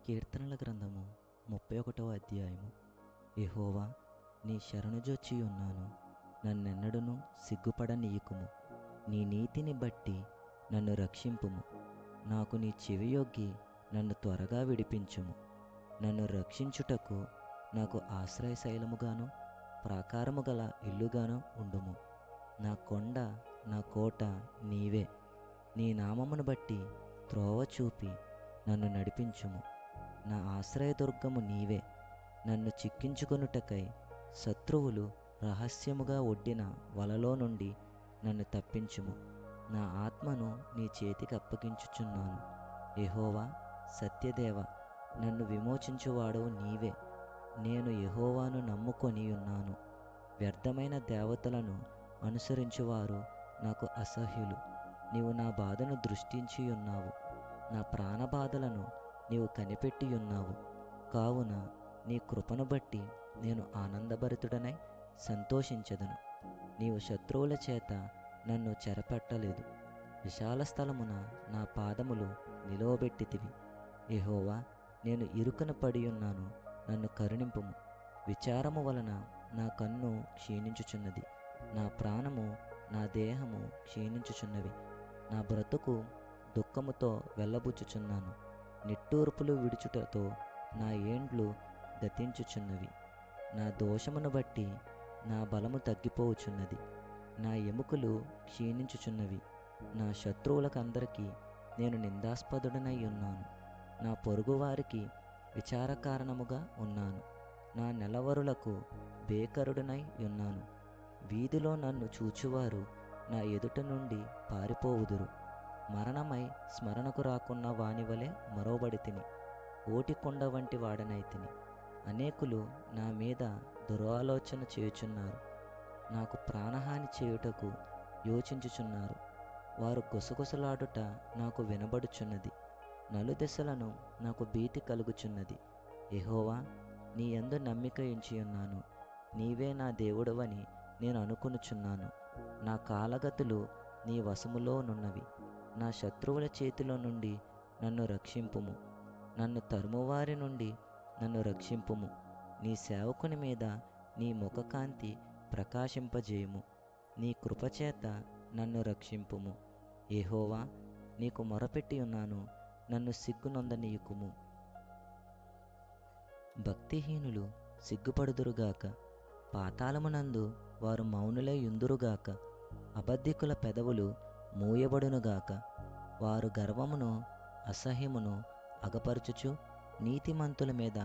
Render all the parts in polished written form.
కీర్తనల గ్రంథము 31వ అధ్యాయము. యెహోవా, నీ శరణుజొచ్చి ఉన్నాను, నన్నెన్నడును సిగ్గుపడనీయకుము. నీ నీతిని బట్టి నన్ను రక్షింపుము. నాకు నీ చెవియొగ్గి నన్ను త్వరగా విడిపించుము. నన్ను రక్షించుటకు నాకు ఆశ్రయశైలముగాను ప్రాకారము గల ఇల్లుగాను ఉండుము. నా కొండ, నా కోట నీవే. నీ నామమును బట్టి త్రోవ చూపి నన్ను నడిపించుము. నా ఆశ్రయదుర్గము నీవే. నన్ను చిక్కించుకొనుటకై శత్రువులు రహస్యముగా ఒడ్డిన వలలో నుండి నన్ను తప్పించుము. నా ఆత్మను నీ చేతికి అప్పగించుచున్నాను. యెహోవా, సత్యదేవ, నన్ను విమోచించువాడవు నీవే. నేను యెహోవాను నమ్ముకొని ఉన్నాను. వ్యర్థమైన దేవతలను అనుసరించువారు నాకు అసహ్యులు. నీవు నా బాధను దృష్టించి ఉన్నావు. నా ప్రాణబాధలను నీవు కనిపెట్టియున్నావు. కావున నీ కృపను బట్టి నేను ఆనందభరితుడనై సంతోషించెదను. నీవు శత్రువుల చేత నన్ను చెరపట్టలేదు. విశాల స్థలమున నా పాదములు నిలువబెట్టితివి. యెహోవా, నేను ఇరుకున పడియున్నాను, నన్ను కరుణింపుము. విచారము వలన నా కన్ను క్షీణించుచున్నది. నా ప్రాణము, నా దేహము క్షీణించుచున్నవి. నా బ్రతుకు దుఃఖముతో వెళ్ళబుచ్చుచున్నాను. నిట్టూర్పులు విడుచుటతో నా ఏండ్లు గతించుచున్నవి. నా దోషమును బట్టి నా బలము తగ్గిపోవుచున్నది. నా ఎముకలు క్షీణించుచున్నవి. నా శత్రువులకందరికీ నేను నిందాస్పదుడనై ఉన్నాను. నా పొరుగువారికి విచారకారణముగా ఉన్నాను. నా నెలవరులకు బేకరుడనై ఉన్నాను. వీధిలో నన్ను చూచువారు నా ఎదుట నుండి పారిపోవుదురు. మరణమై స్మరణకు రాకున్న వానివలె మరోబడితిని. ఓటికొండ వంటి వాడనైతిని. అనేకులు నా మీద దురాలోచన చేయుచున్నారు. నాకు ప్రాణహాని చేయుటకు యోచించుచున్నారు. వారు గుసగుసలాడుట నాకు వినబడుచున్నది. నలుదిశలను నాకు భీతి కలుగుచున్నది. యెహోవా, నీ యందు నమ్మిక ఉంచియున్నాను. నీవే నా దేవుడవని నేను అనుకొనుచున్నాను. నా కాలగతులు నీ వశములోనున్నవి. నా శత్రువుల చేతిలో నుండి నన్ను రక్షింపుము. నన్ను తరుమువారి నుండి నన్ను రక్షింపుము. నీ సేవకుని మీద నీ ముఖకాంతి ప్రకాశింపజేయుము. నీ కృపచేత నన్ను రక్షింపుము. యెహోవా, నీకు మొరపెట్టి ఉన్నాను, నన్ను సిగ్గునొందనీయకుము. భక్తిహీనులు సిగ్గుపడుదురుగాక. పాతాళమునందు వారు మౌనులై యుందురుగాక. అబద్ధికుల పెదవులు మూయబడునుగాక. వారు గర్వమును అసహ్యమును అగపరచుచు నీతిమంతుల మీద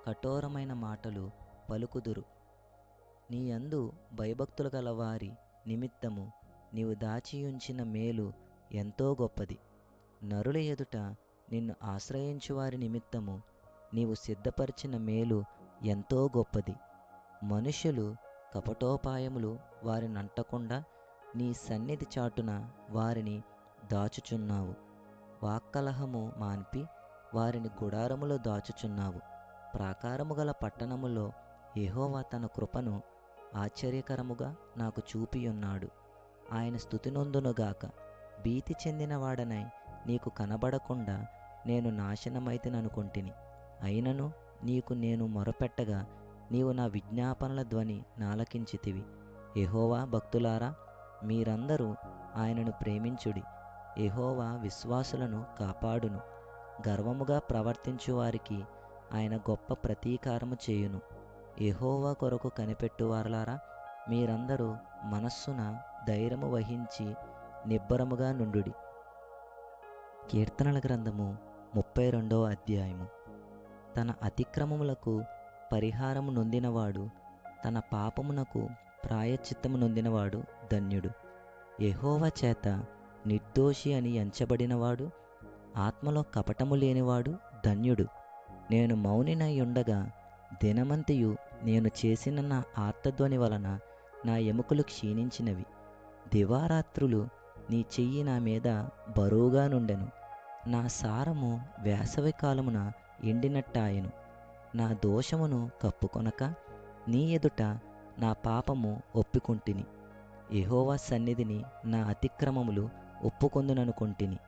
కఠోరమైన మాటలు పలుకుదురు. నీ యందు భయభక్తులు గల వారి నిమిత్తము నీవు దాచియుంచిన మేలు ఎంతో గొప్పది. నరుల ఎదుట నిన్ను ఆశ్రయించు వారి నిమిత్తము నీవు సిద్ధపరిచిన మేలు ఎంతో గొప్పది. మనుష్యులు కపటోపాయములు వారినంటకుండా నీ సన్నిధి చాటున వారిని దాచుచున్నావు. వాక్కలహము మాన్పి వారిని గుడారములో దాచుచున్నావు. ప్రాకారము గల పట్టణములో యెహోవా తన కృపను ఆశ్చర్యకరముగా నాకు చూపియున్నాడు. ఆయన స్తుతినొందునుగాక. భీతి చెందిన వాడనై నీకు కనబడకుండా నేను నాశనమైతిననుకొంటిని. అయినను నీకు నేను మొరపెట్టగా నీవు నా విజ్ఞాపనల ధ్వని నాలకించితివి. యెహోవా భక్తులారా, మీరందరూ ఆయనను ప్రేమించుడి. యెహోవా విశ్వాసులను కాపాడును. గర్వముగా ప్రవర్తించు వారికి ఆయన గొప్ప ప్రతీకారము చేయును. యెహోవా కొరకు కనిపెట్టువారలారా, మీరందరూ మనస్సున ధైర్యము వహించి నిబ్బరముగా నుండుడి. కీర్తనల గ్రంథము 32వ అధ్యాయము. తన అతిక్రమములకు పరిహారము నొందినవాడు, తన పాపమునకు ప్రాయశ్చిత్తము నొందినవాడు ధన్యుడు. యెహోవా చేత నిర్దోషి అని ఎంచబడినవాడు, ఆత్మలో కపటము లేనివాడు ధన్యుడు. నేను మౌనినై ఉండగా దినమంతయు నేను చేసిన నా ఆర్తధ్వని వలన నా ఎముకలు క్షీణించినవి. దివారాత్రులు నీ చెయ్యి నా మీద బరువుగా నుండెను. నా సారము వేసవి కాలమున ఎండినట్టాయెను. నా దోషమును కప్పుకొనక నీ ఎదుట నా పాపము ఒప్పుకొంటిని. యెహోవా సన్నిధిని నా అతిక్రమములు ఒప్పుకొందుననుకొంటిని.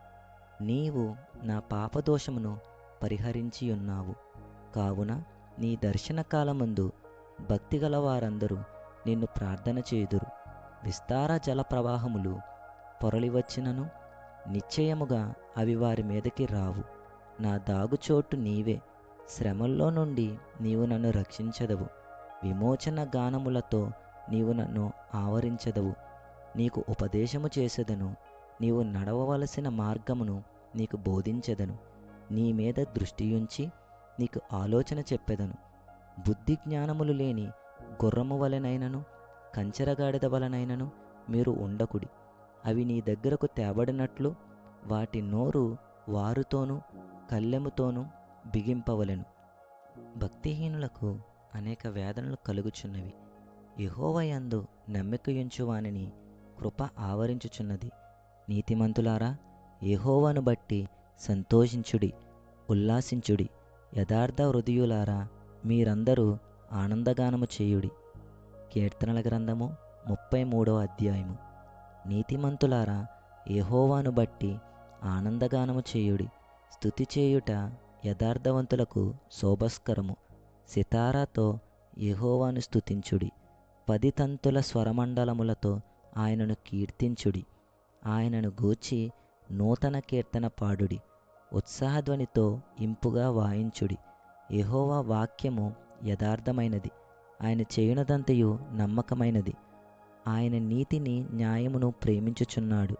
నీవు నా పాపదోషమును పరిహరించియున్నావు. కావున నీ దర్శనకాలమందు భక్తిగల వారందరూ నిన్ను ప్రార్థన చేయుదురు. విస్తార జల ప్రవాహములు పొరలివచ్చినను నిశ్చయముగా అవి వారి మీదకి రావు. నా దాగుచోటు నీవే. శ్రమల్లో నుండి నీవు నన్ను రక్షించదవు. విమోచన గానములతో నీవు నన్ను ఆవరించదవు. నీకు ఉపదేశము చేసెదను. నీవు నడవవలసిన మార్గమును నీకు బోధించెదను. నీ మీద దృష్టియుంచి నీకు ఆలోచన చెప్పెదను. బుద్ధి జ్ఞానములు లేని గుర్రము వలెనైనను కంచెరగాడిద వలనైనను మీరు ఉండకుడి. అవి నీ దగ్గరకు తేబడినట్లు వాటి నోరు వారుతోనూ కళ్ళెముతోనూ బిగింపవలెను. భక్తిహీనులకు అనేక వేదనలు కలుగుచున్నవి. యెహోవాయందు నమ్మికయుంచు వానిని కృప ఆవరించుచున్నది. నీతిమంతులారా, యెహోవాను బట్టి సంతోషించుడి, ఉల్లాసించుడి. యథార్థ హృదయులారా, మీరందరూ ఆనందగానము చేయుడి. కీర్తనల గ్రంథము 33వ అధ్యాయము. నీతిమంతులారా, యెహోవాను బట్టి ఆనందగానము చేయుడి. స్తుతి చేయుట యథార్థవంతులకు శోభస్కరము. సితారాతో యెహోవాను స్తుతించుడి. 10 తంతుల స్వరమండలములతో ఆయనను కీర్తించుడి. ఆయనను గూర్చి నూతన కీర్తన పాడుడి. ఉత్సాహధ్వనితో ఇంపుగా వాయించుడి. యెహోవా వాక్యము యథార్థమైనది. ఆయన చేయునదంతయు నమ్మకమైనది. ఆయన నీతిని న్యాయమును ప్రేమించుచున్నాడు.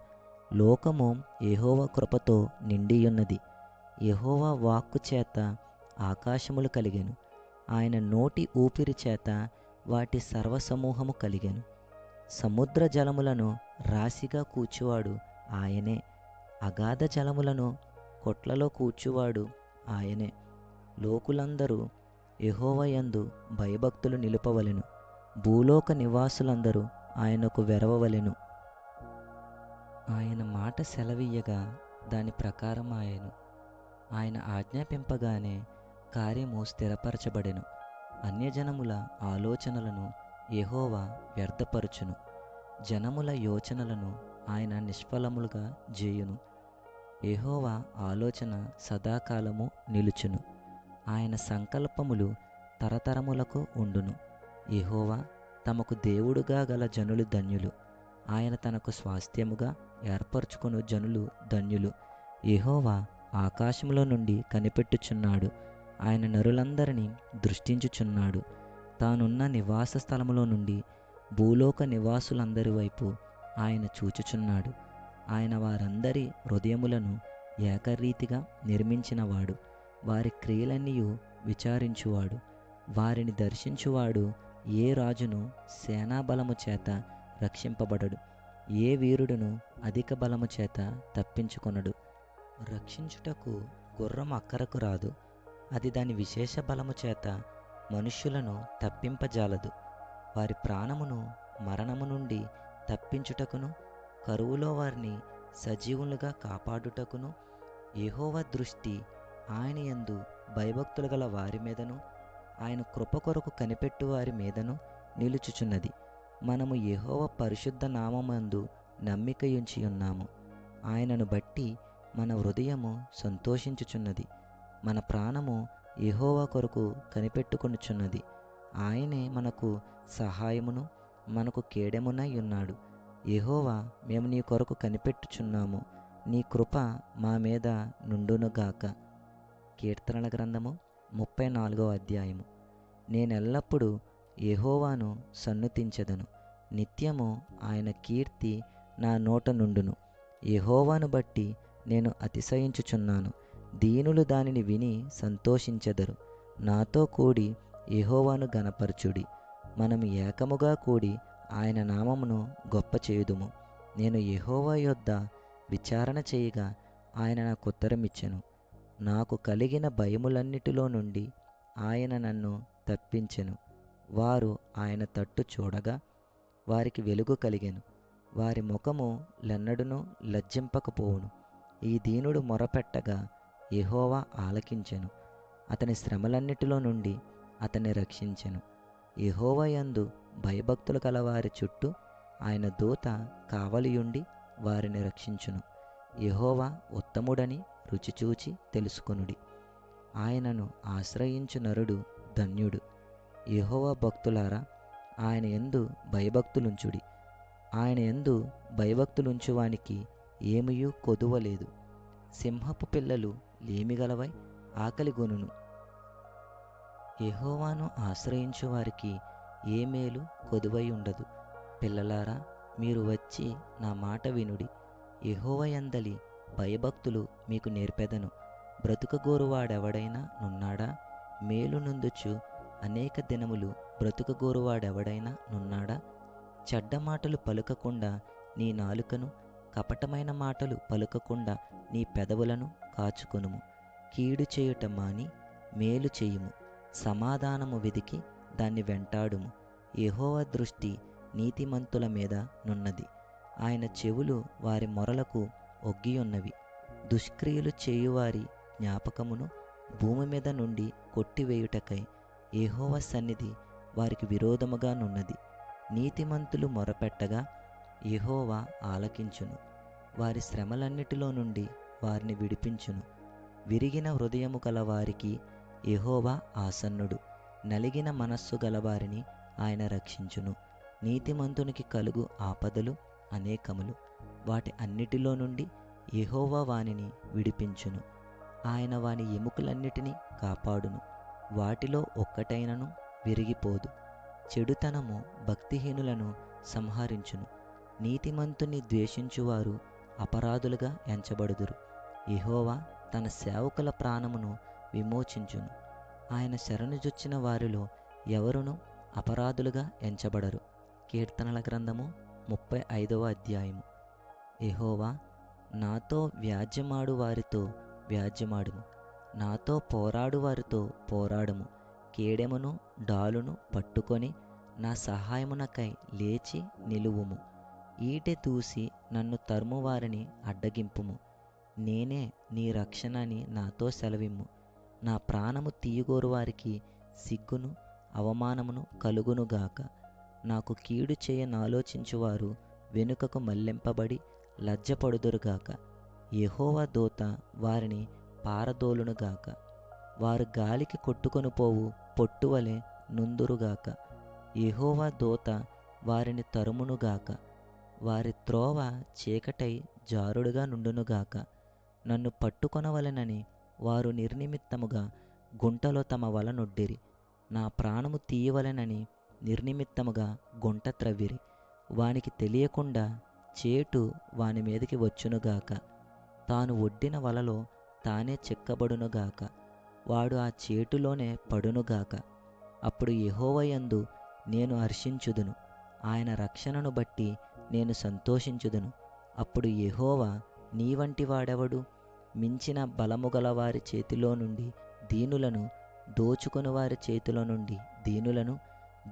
లోకము యెహోవా కృపతో నిండియున్నది. యెహోవా వాక్కు చేత ఆకాశములు కలిగెను. ఆయన నోటి ఊపిరి చేత వాటి సర్వసమూహము కలిగెను. సముద్ర జలములను రాశిగా కూర్చువాడు ఆయనే. అగాధ జలములను కొట్లలో కూర్చువాడు ఆయనే. లోకులందరూ యెహోవాయందు భయభక్తులు నిలుపవలెను. భూలోక నివాసులందరూ ఆయనకు వెరవవలెను. ఆయన మాట సెలవీయగా దాని ప్రకారం ఆయను. ఆయన ఆజ్ఞాపింపగానే కార్యము స్థిరపరచబడెను. అన్యజనముల ఆలోచనలను యెహోవా వ్యర్థపరచును. జనముల యోచనలను ఆయన నిష్ఫలములుగా చేయును. యెహోవా ఆలోచన సదాకాలము నిలుచును. ఆయన సంకల్పములు తరతరములకు ఉండును. యెహోవా తమకు దేవుడుగా గల జనులు ధన్యులు. ఆయన తనకు స్వాస్థ్యముగా ఏర్పరచుకొను జనులు ధన్యులు. యెహోవా ఆకాశములో నుండి కనిపెట్టుచున్నాడు. ఆయన నరులందరినీ దృష్టించుచున్నాడు. తానున్న నివాస స్థలములో నుండి భూలోక నివాసులందరి వైపు ఆయన చూచుచున్నాడు. ఆయన వారందరి హృదయములను ఏకరీతిగా నిర్మించినవాడు. వారి క్రియలన్నీయు విచారించువాడు. వారిని దర్శించువాడు. ఏ రాజును సేనాబలము చేత రక్షింపబడడు. ఏ వీరుడును అధిక బలము చేత తప్పించుకొనడు. రక్షించుటకు గుర్రం అక్కరకు రాదు. అది దాని విశేష బలము చేత మనుష్యులను తప్పింపజాలదు. వారి ప్రాణమును మరణము నుండి తప్పించుటకును కరువులో వారిని సజీవులుగా కాపాడుటకును యెహోవా దృష్టి ఆయన యందు భయభక్తులు గల వారి మీదను ఆయన కృప కొరకు కనిపెట్టు వారి మీదను నిలుచుచున్నది. మనము యెహోవా పరిశుద్ధ నామమందు నమ్మికయుంచి ఉన్నాము. ఆయనను బట్టి మన హృదయము సంతోషించుచున్నది. మన ప్రాణము యెహోవా కొరకు కనిపెట్టుకొనుచున్నది. ఆయనే మనకు సహాయమును మనకు కేడెమునై ఉన్నాడు. యెహోవా, మేము నీ కొరకు కనిపెట్టుచున్నాము. నీ కృప మా మీద నుండునుగాక. కీర్తనల గ్రంథము 34వ అధ్యాయము. నేనెల్లప్పుడూ యెహోవాను సన్నుతించెదను. నిత్యము ఆయన కీర్తి నా నోట నుండును. యెహోవాను బట్టి నేను అతిశయించుచున్నాను. దీనులు దానిని విని సంతోషించెదరు. నాతో కూడి యెహోవాను గనపరచుడి. మనము ఏకముగా కూడి ఆయన నామమును గొప్ప చేయుదుము. నేను యెహోవా యొద్ద విచారణ చేయగా ఆయన నాకు ఉత్తరమిచ్చెను. నాకు కలిగిన భయములన్నిటిలో నుండి ఆయన నన్ను తప్పించెను. వారు ఆయన తట్టు చూడగా వారికి వెలుగు కలిగెను. వారి ముఖము లెన్నడునూ లజ్జింపకపోవును. ఈ దీనుడు మొరపెట్టగా యెహోవా ఆలకించెను. అతని శ్రమలన్నిటిలో నుండి అతన్ని రక్షించెను. యెహోవా యందు భయభక్తులు కలవారి చుట్టూ ఆయన దూత కావలియుండి వారిని రక్షించును. యెహోవా ఉత్తముడని రుచిచూచి తెలుసుకొనుడి. ఆయనను ఆశ్రయించు నరుడు ధన్యుడు. యెహోవా భక్తులారా, ఆయన యందు భయభక్తులుంచుడి. ఆయన యందు భయభక్తులుంచువానికి ఏమియూ కొదువలేదు. సింహపు పిల్లలు లేమిగలవై ఆకలిగొనును. యెహోవాను ఆశ్రయించు వారికి ఏ మేలు కొదువై ఉండదు. పిల్లలారా, మీరు వచ్చి నా మాట వినుడి. యెహోవా యందలి భయభక్తులు మీకు నేర్పెదను. బ్రతుకగోరువాడెవడైనా నున్నాడా? మేలు నొందుచు అనేక దినములు బ్రతుకగోరువాడెవడైనా నున్నాడా? చెడ్డ మాటలు పలుకకుండా నీ నాలుకను, కపటమైన మాటలు పలుకకుండా నీ పెదవులను కాచుకొనుము. కీడు చేయుట మాని మేలు చేయుము. సమాధానము వెదికి దాన్ని వెంటాడుము. యెహోవా దృష్టి నీతిమంతుల మీద నున్నది. ఆయన చెవులు వారి మొరలకు ఒగ్గియున్నవి. దుష్క్రియలు చేయువారి జ్ఞాపకమును భూమి మీద నుండి కొట్టివేయుటకై యెహోవా సన్నిధి వారికి విరోధముగా నున్నది. నీతిమంతులు మొరపెట్టగా యెహోవా ఆలకించును. వారి శ్రమలన్నిటిలో నుండి వారిని విడిపించును. విరిగిన హృదయము గల వారికి యెహోవా ఆసన్నుడు. నలిగిన మనస్సు గలవారిని ఆయన రక్షించును. నీతిమంతునికి కలుగు ఆపదలు అనేకములు. వాటి అన్నిటిలో నుండి యెహోవా వానిని విడిపించును. ఆయన వాని ఎముకలన్నిటినీ కాపాడును. వాటిలో ఒక్కటైనను విరిగిపోదు. చెడుతనము భక్తిహీనులను సంహరించును. నీతిమంతుని ద్వేషించువారు అపరాధులుగా ఎంచబడుదురు. యెహోవా తన సేవకుల ప్రాణమును విమోచించును. ఆయన శరణుజొచ్చిన వారిలో ఎవరునూ అపరాధులుగా ఎంచబడరు. కీర్తనల గ్రంథము 35వ అధ్యాయము. యెహోవా, నాతో వ్యాజ్యమాడు వారితో వ్యాజ్యమాడుము. నాతో పోరాడు వారితో పోరాడుము. కేడెమును డాలును పట్టుకొని నా సహాయమునకై లేచి నిలువుము. ఈటె దూసి నన్ను తరుము వారిని అడ్డగింపుము. నేనే నీ రక్షణ అని నాతో సెలవిమ్ము. నా ప్రాణము తీయగోరు వారికి సిగ్గును అవమానమును కలుగునుగాక. నాకు కీడు చేయనాలోచించువారు వెనుకకు మళ్లింపబడి లజ్జపడుదురుగాక. యెహోవా దూత వారిని పారదోలునుగాక. వారు గాలికి కొట్టుకొని పోవు పొట్టువలె నుందురుగాక. యెహోవా దూత వారిని తరుమునుగాక. వారి త్రోవ చీకటై జారుడుగా నుండునుగాక. నన్ను పట్టుకొనవలెనని వారు నిర్నిమిత్తముగా గుంటలో తమ వల నొడ్డిరి. నా ప్రాణము తీయవలెనని నిర్నిమిత్తముగా గుంట త్రవ్విరి. వానికి తెలియకుండా చేటు వాని మీదకి వచ్చునుగాక. తాను ఒడ్డిన వలలో తానే చిక్కబడునుగాక. వాడు ఆ చేటులోనే పడునుగాక. అప్పుడు యెహోవా యందు నేను హర్షించుదును. ఆయన రక్షణను బట్టి నేను సంతోషించుదును. అప్పుడు యెహోవా, నీ వంటి వాడెవడు? మించిన బలముగల వారి చేతిలో నుండి దీనులను, దోచుకుని వారి చేతిలో నుండి దీనులను,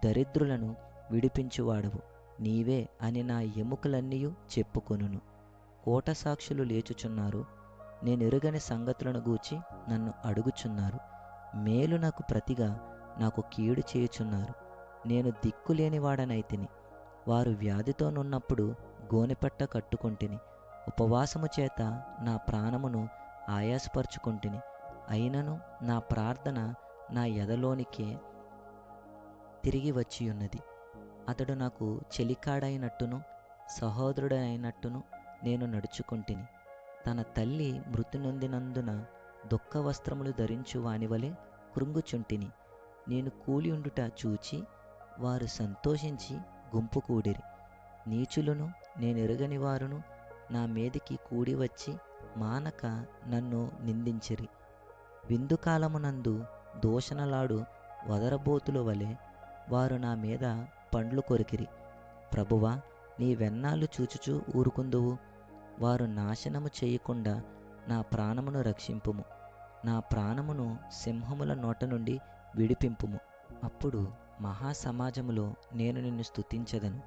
దరిద్రులను విడిపించువాడవు నీవే అని నా ఎముకలన్నీయు చెప్పుకొనును. కోట సాక్షులు లేచుచున్నారు. నేనెరుగని సంగతులను గూర్చి నన్ను అడుగుచున్నారు. మేలు నాకు ప్రతిగా నాకు కీడు చేయుచున్నారు. నేను దిక్కులేని వాడనైతిని. వారు వ్యాధితో నున్నప్పుడు గోనెపట్ట కట్టుకొంటిని. ఉపవాసము చేత నా ప్రాణమును ఆయాసపరుచుకొంటిని. అయినను నా ప్రార్థన నా ఎదలోనికే తిరిగి వచ్చియున్నది. అతడు నాకు చెలికాడైనట్టును సహోదరుడైనట్టును నేను నడుచుకొంటిని. తన తల్లి మృతి నొందినందున దుఃఖ వస్త్రములు ధరించు వానివలే కృంగుచుంటిని. నేను కూలియుండుట చూచి వారు సంతోషించి గుంపు కూడిరి. నీచులను నేనెరుగని వారును నా మీదికి కూడి వచ్చి మానక నన్ను నిందించిరి. విందుకాలమునందు దూషణలాడు వదరబోతుల వలె వారు నా మీద పండ్లు కొరికిరి. ప్రభువా, నీ వెన్నాళ్ళు చూచుచూ ఊరుకుందువు. వారు నాశనము చేయకుండా నా ప్రాణమును రక్షింపుము. నా ప్రాణమును సింహముల నోట నుండి విడిపింపుము. అప్పుడు మహాసమాజములో నేను నిన్ను స్తుతించెదను.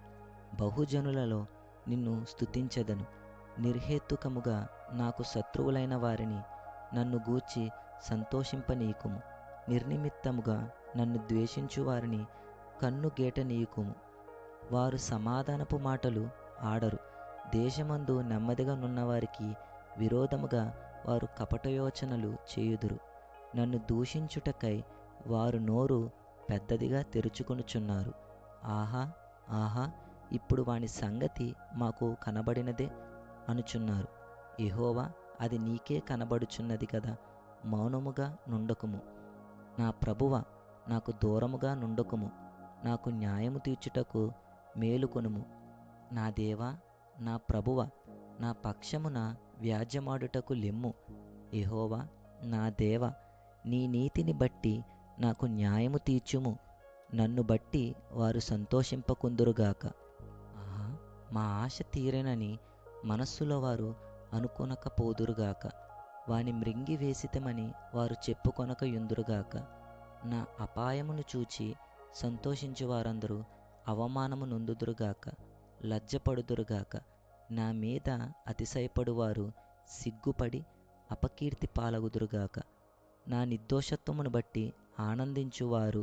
బహుజనులలో నిన్ను స్తుతించెదను. నిర్హేతుకముగా నాకు శత్రువులైన వారిని నన్ను గూర్చి సంతోషింపనీయకుము. నిర్నిమిత్తముగా నన్ను ద్వేషించు వారిని కన్నుగేటనీయకుము. వారు సమాధానపు మాటలు ఆడరు. దేశమందు నెమ్మదిగా నున్నవారికి విరోధముగా వారు కపటయోచనలు చేయుదురు. నన్ను దూషించుటకై వారు నోరు పెద్దదిగా తెరుచుకొనుచున్నారు. ఆహా, ఆహా, ఇప్పుడు వాని సంగతి మాకు కనబడినదే అనుచున్నారు. యెహోవా, అది నీకే కనబడుచున్నది కదా, మౌనముగా నుండకుము. నా ప్రభువా, నాకు దూరముగా నుండకుము. నాకు న్యాయము తీర్చుటకు మేలుకొనుము. నా దేవా, నా ప్రభువా, నా పక్షమున వ్యాజ్యమాడుటకు లెమ్ము. యెహోవా, నా దేవా, నీ నీతిని బట్టి నాకు న్యాయము తీర్చుము. నన్ను బట్టి వారు సంతోషింపకుందురుగాక. ఆహా, మా ఆశ తీరెనని మనస్సులో వారు అనుకొనకపోదురుగాక. వాని మృంగి వేసితమని వారు చెప్పుకొనక యుందురుగాక. నా అపాయమును చూచి సంతోషించు వారందరూ అవమానము నొందుదురుగాక, లజ్జపడుదురుగాక. నా మీద అతిశయపడువారు సిగ్గుపడి అపకీర్తి పాలగుదురుగాక. నా నిర్దోషత్వమును బట్టి ఆనందించువారు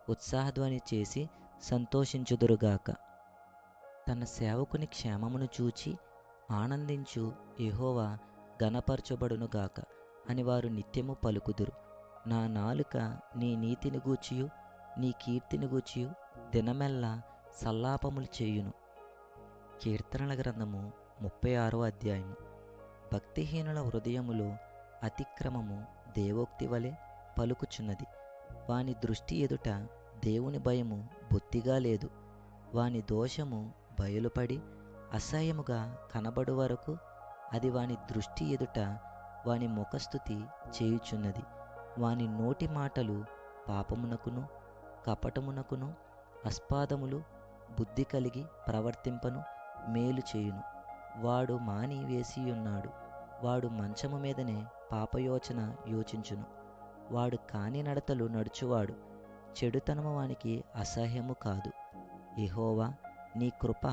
ఉత్సాహధ్వని చేసి సంతోషించుదురుగాక. తన సేవకుని క్షేమమును చూచి ఆనందించు యెహోవా ఘనపరచబడునుగాక అని వారు నిత్యము పలుకుదురు. నా నాలుక నీ నీతిని గూర్చియు నీ కీర్తిని గూర్చియు దినమెల్లా సల్లాపములు చేయును. కీర్తనల గ్రంథము 36వ అధ్యాయము. భక్తిహీనుల హృదయములో అతిక్రమము దేవోక్తి వలె పలుకుచున్నది. వాని దృష్టి ఎదుట దేవుని భయము బొత్తిగా లేదు. వాని దోషము బయలుపడి అసహ్యముగా కనబడు వరకు అది వాని దృష్టి ఎదుట వాని ముఖస్థుతి చేయుచున్నది. వాని నోటి మాటలు పాపమునకును కపటమునకును అస్పాదములు. బుద్ధి కలిగి ప్రవర్తింపను మేలు చేయును. వాడు మాని వేసియున్నాడు. వాడు మంచము మీదనే పాపయోచన యోచించును. వాడు కాని నడతలు నడుచువాడు. చెడుతనము వానికి అసహ్యము కాదు. యెహోవా, నీ కృప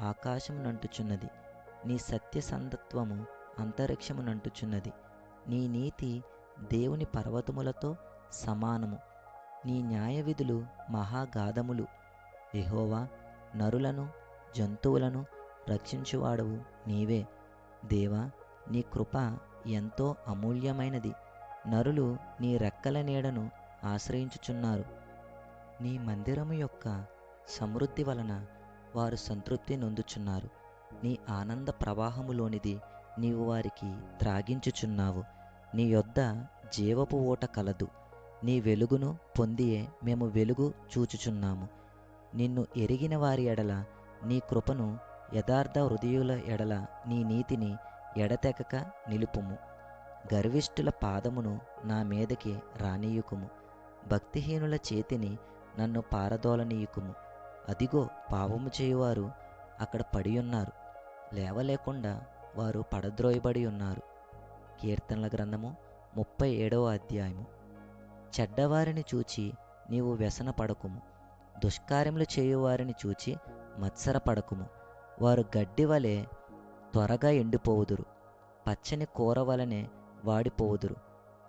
ఆకాశమునంటుచున్నది. నీ సత్యసంధత్వము అంతరిక్షమునంటుచున్నది. నీ నీతి దేవుని పర్వతములతో సమానము. నీ న్యాయవిధులు మహాగాధములు. యెహోవా, నరులను జంతువులను రక్షించువాడవు నీవే. దేవా, నీ కృప ఎంతో అమూల్యమైనది. నరులు నీ రెక్కల నీడను ఆశ్రయించుచున్నారు. నీ మందిరము యొక్క సమృద్ధి వలన వారు సంతృప్తి నొందుచున్నారు. నీ ఆనంద ప్రవాహములోనిది నీవు వారికి త్రాగించుచున్నావు. నీ యొద్ద జీవపు ఊట కలదు. నీ వెలుగును పొందియే మేము వెలుగు చూచుచున్నాము. నిన్ను ఎరిగిన వారి ఎడల నీ కృపను, యథార్థ హృదయుల ఎడల నీ నీతిని ఎడతెగక నిలుపుము. గర్విష్ఠుల పాదమును నా మీదకి రానీయుకుము. భక్తిహీనుల చేతిని నన్ను పారదోలనీయుకుము. అదిగో, పాపము చేయువారు అక్కడ పడియున్నారు. లేవలేకుండా వారు పడద్రోయబడి ఉన్నారు. కీర్తనల గ్రంథము 37వ అధ్యాయము. చెడ్డవారిని చూచి నీవు వ్యసనపడకుము. దుష్కార్యములు చేయువారిని చూచి మత్సరపడకుము. వారు గడ్డి వలె త్వరగా ఎండిపోవుదురు, పచ్చని కూర వలనే వాడిపోవుదురు.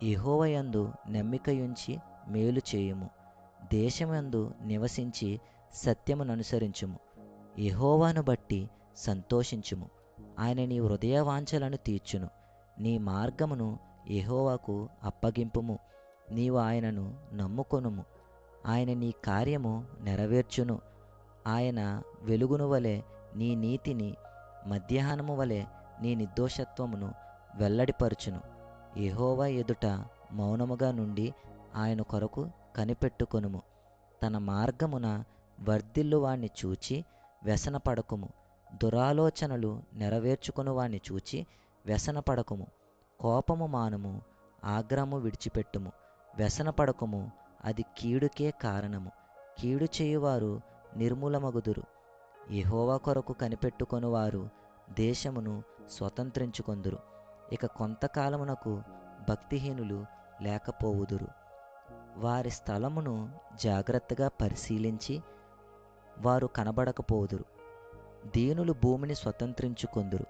యెహోవాయందు నమ్మికయుంచి మేలు చేయుము. దేశమందు నివసించి సత్యముననుసరించుము. యెహోవాను బట్టి సంతోషించుము. ఆయన నీ హృదయవాంఛలను తీర్చును. నీ మార్గమును యెహోవాకు అప్పగింపుము. నీవు ఆయనను నమ్ముకొనుము. ఆయన నీ కార్యము నెరవేర్చును. ఆయన వెలుగును వలె నీ నీతిని, మధ్యాహ్నము వలె నీ నిర్దోషత్వమును వెల్లడిపరచును. యెహోవా ఎదుట మౌనముగా నుండి ఆయన కొరకు కనిపెట్టుకొనుము. తన మార్గమున వర్ధిల్లు వాణ్ణి చూచి వ్యసనపడకుము. దురాలోచనలు నెరవేర్చుకుని వాణ్ణి చూచి వ్యసనపడకుము. కోపము మానుము, ఆగ్రహము విడిచిపెట్టుము. వ్యసనపడకుము, అది కీడుకే కారణము. కీడు చేయువారు నిర్మూలమగుదురు. యెహోవా కొరకు కనిపెట్టుకొనువారు దేశమును స్వతంత్రించుకొందురు. ఇక కొంతకాలమునకు భక్తిహీనులు లేకపోవుదురు. వారి స్థలమును జాగ్రత్తగా పరిశీలించి వారు కనబడకపోవుదురు. దీనులు భూమిని స్వతంత్రించుకొందురు,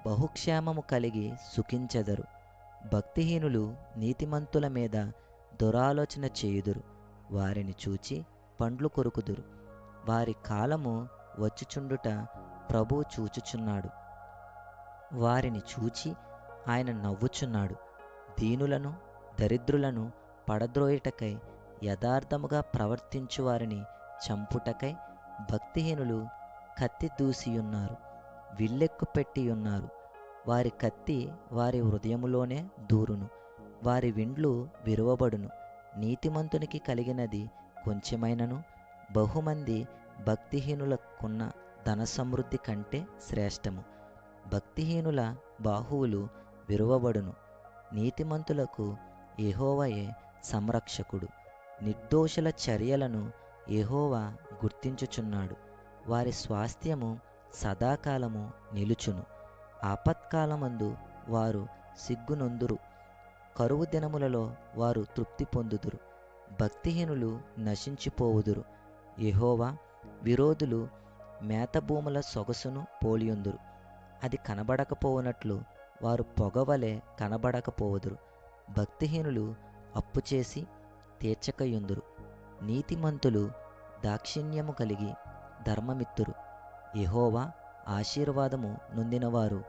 బహుక్షేమము కలిగి సుఖించెదరు. భక్తిహీనులు నీతిమంతుల మీద దురాలోచన చేయుదురు. వారిని చూచి పండ్లు కొరుకుదురు. వారి కాలము వచ్చుచుండుట ప్రభువు చూచుచున్నాడు. వారిని చూచి ఆయన నవ్వుచున్నాడు. దీనులను దరిద్రులను పడద్రోయుటకై, యథార్థముగా ప్రవర్తించు వారిని చంపుటకై భక్తిహీనులు కత్తి దూసియున్నారు, విల్లెక్కు పెట్టియున్నారు. వారి కత్తి వారి హృదయములోనే దూరును, వారి విండ్లు విరువబడును. నీతిమంతునికి కలిగినది కొంచెమైనను బహుమంది భక్తిహీనులకున్న ధన సమృద్ధి కంటే శ్రేష్టము. భక్తిహీనుల బాహువులు విరువబడును. నీతిమంతులకు యెహోవాయే సంరక్షకుడు. నిర్దోషుల చర్యలను యెహోవా గుర్తించుచున్నాడు. వారి స్వాస్థ్యము సదాకాలము నిలుచును. ఆపత్కాలమందు వారు సిగ్గునొందురు, కరువు దినములలో వారు తృప్తి పొందుదురు. భక్తిహీనులు నశించిపోవుదురు. యెహోవా విరోధులు మేతభూముల సొగసును పోలియుందురు. అది కనబడకపోవునట్లు వారు పొగవలె కనబడకపోవుదురు. భక్తిహీనులు అప్పుచేసి తీర్చకయుందురు. నీతిమంతులు దాక్షిణ్యము కలిగి ధర్మమిత్తురు. యెహోవా ఆశీర్వాదము నొందినవారు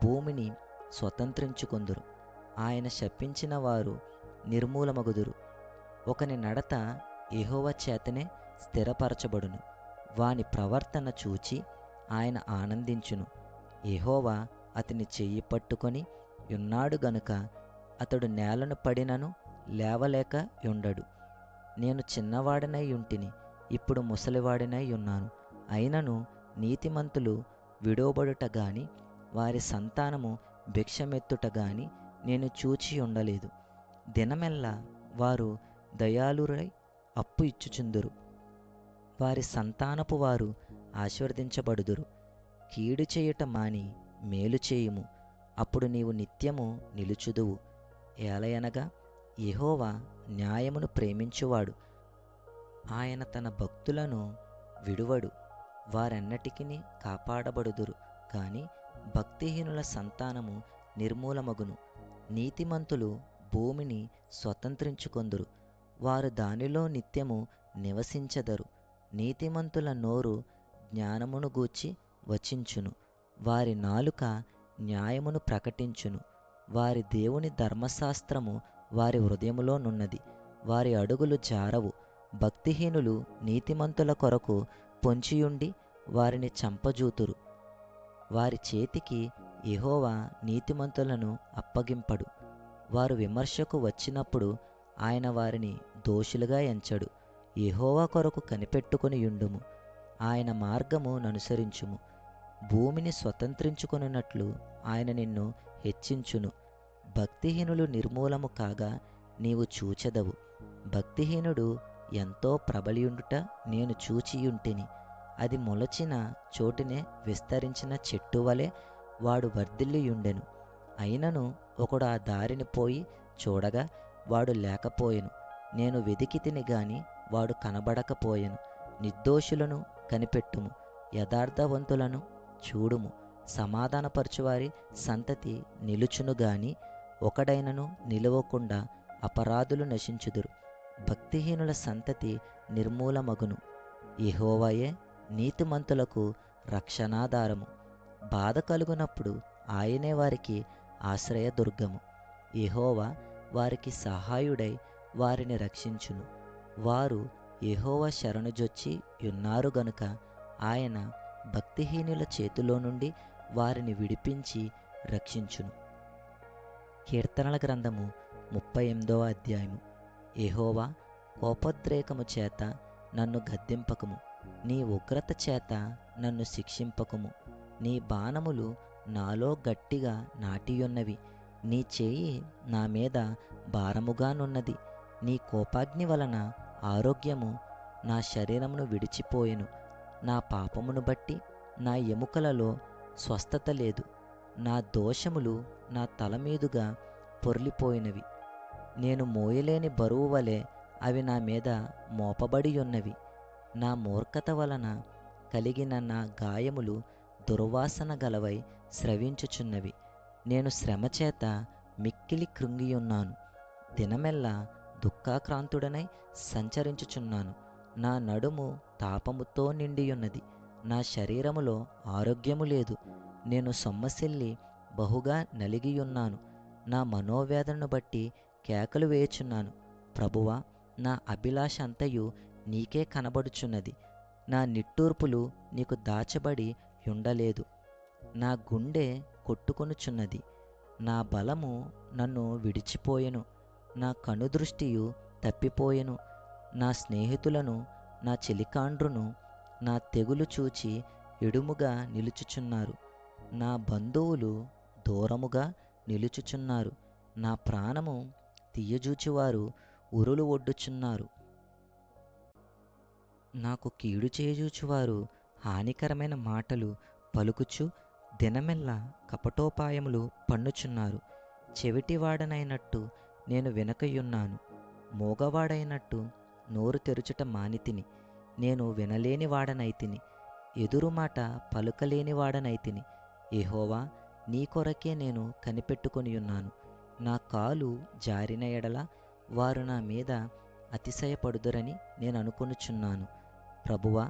భూమిని స్వతంత్రించుకొందురు. ఆయన శపించిన వారు నిర్మూలమగుదురు. ఒకని నడత యెహోవా చేతనే స్థిరపరచబడును. వాని ప్రవర్తన చూచి ఆయన ఆనందించును. యెహోవా అతని చెయ్యి పట్టుకొని యున్నాడు గనుక అతడు నేలను పడినను లేవలేక యుండడు. నేను చిన్నవాడినై యుంటిని, ఇప్పుడు ముసలివాడినై యున్నాను. అయినను నీతిమంతులు విడవబడుట గాని వారి సంతానము భిక్షమెత్తుట గాని నేను చూచి ఉండలేదు. దినమెల్లా వారు దయాళురై అప్పు ఇచ్చుచుందురు. వారి సంతానపు వారు ఆశీర్వదించబడుదురు. కీడు చేయుట మాని మేలు చేయుము, అప్పుడు నీవు నిత్యము నిలుచుదువు. ఏలయనగా యెహోవా న్యాయమును ప్రేమించువాడు. ఆయన తన భక్తులను విడువడు. వారెన్నటికిని కాపాడబడుదురు గాని భక్తిహీనుల సంతానము నిర్మూలమగును. నీతిమంతులు భూమిని స్వతంత్రించుకొందురు, వారు దానిలో నిత్యము నివసించెదరు. నీతిమంతుల నోరు జ్ఞానమును గూర్చి వచించును, వారి నాలుక న్యాయమును ప్రకటించును. వారి దేవుని ధర్మశాస్త్రము వారి హృదయములోనున్నది, వారి అడుగులు జారవు. భక్తిహీనులు నీతిమంతుల కొరకు పొంచియుండి వారిని చంపజూతురు. వారి చేతికి యెహోవా నీతిమంతులను అప్పగింపడు. వారు విమర్శకు వచ్చినప్పుడు ఆయన వారిని దోషులుగా ఎంచడు. యెహోవా కొరకు కనిపెట్టుకొని యుండుము, ఆయన మార్గము ననుసరించుము. భూమిని స్వతంత్రించుకొనున్నట్లు ఆయన నిన్ను హెచ్చించును. భక్తిహీనులు నిర్మూలము కాగా నీవు చూచెదవు. భక్తిహీనుడు ఎంతో ప్రబలియుండుట నేను చూచియుంటిని. అది మొలచిన చోటునే విస్తరించిన చెట్టు వలె వాడు వర్ధిల్లియుండెను. అయినను ఒకడు ఆ దారిని పోయి చూడగా వాడు లేకపోయెను. నేను వెదికితిని గాని వాడు కనబడకపోయెను. నిర్దోషులను కనిపెట్టుము, యథార్థవంతులను చూడుము. సమాధానపరచువారి సంతతి నిలుచును గాని ఒకడైనను నిలవకుండా అపరాధులు నశించుదురు. భక్తిహీనుల సంతతి నిర్మూలమగును. యెహోవాయే నీతిమంతులకు రక్షణాధారము. బాధ కలుగునప్పుడు ఆయనే వారికి ఆశ్రయదుర్గము. యెహోవా వారికి సహాయుడై వారిని రక్షించును. వారు యెహోవా శరణుజొచ్చి యున్నారు గనుక ఆయన భక్తిహీనుల చేతిలో నుండి వారిని విడిపించి రక్షించును. కీర్తనల గ్రంథము 38వ అధ్యాయము. యెహోవా, కోపోద్రేకము చేత నన్ను గద్దింపకుము, నీ ఉగ్రత చేత నన్ను శిక్షింపకుము. నీ బాణములు నాలో గట్టిగా నాటియున్నవి, నీ చేయి నా మీద భారముగానున్నది. నీ కోపాగ్ని వలన ఆరోగ్యము నా శరీరమును విడిచిపోయెను. నా పాపమును బట్టి నా ఎముకలలో స్వస్థత లేదు. నా దోషములు నా తల మీదుగా పొర్లిపోయినవి. నేను మోయలేని బరువు వలె అవి నా మీద మోపబడి ఉన్నవి. నా మూర్ఖత వలన కలిగిన నా గాయములు దుర్వాసన గలవై స్రవించుచున్నవి. నేను శ్రమచేత మిక్కిలి కృంగియున్నాను. దినమెల్లా దుఃఖాక్రాంతుడనై సంచరించుచున్నాను. నా నడుము తాపముతో నిండియున్నది, నా శరీరములో ఆరోగ్యము లేదు. నేను సొమ్మసిల్లి బహుగా నలిగియున్నాను. నా మనోవేదనను బట్టి కేకలు వేయుచున్నాను. ప్రభువా, నా అభిలాష అంతయు నీకే కనబడుచున్నది. నా నిట్టూర్పులు నీకు దాచబడి ఉండలేదు. నా గుండె కొట్టుకొనుచున్నది. నా బలము నన్ను విడిచిపోయెను. నా కనుదృష్టియు తప్పిపోయెను. నా స్నేహితులను, నా చెలికాండ్రును నా తెగులు చూచి ఎడుముగా నిలుచుచున్నారు. నా బంధువులు దూరముగా నిలుచుచున్నారు. నా ప్రాణము తీయజూచువారు ఉరులు ఒడ్డుచున్నారు. నాకు కీడు చేయజూచువారు హానికరమైన మాటలు పలుకుచు దినమెల్లా కపటోపాయములు పన్నుచున్నారు. చెవిటివాడనైనట్టు నేను వినకయున్నాను. మూగవాడైనట్టు నోరు తెరుచుట మానితిని. నేను వినలేని వాడనైతిని, ఎదురు మాట పలుకలేని వాడనైతిని. యెహోవా, నీ కొరకే నేను కనిపెట్టుకొనియున్నాను. నా కాలు జారిన ఎడల వారు నా మీద అతిశయపడుదురని నేను అనుకొనుచున్నాను. ప్రభువా,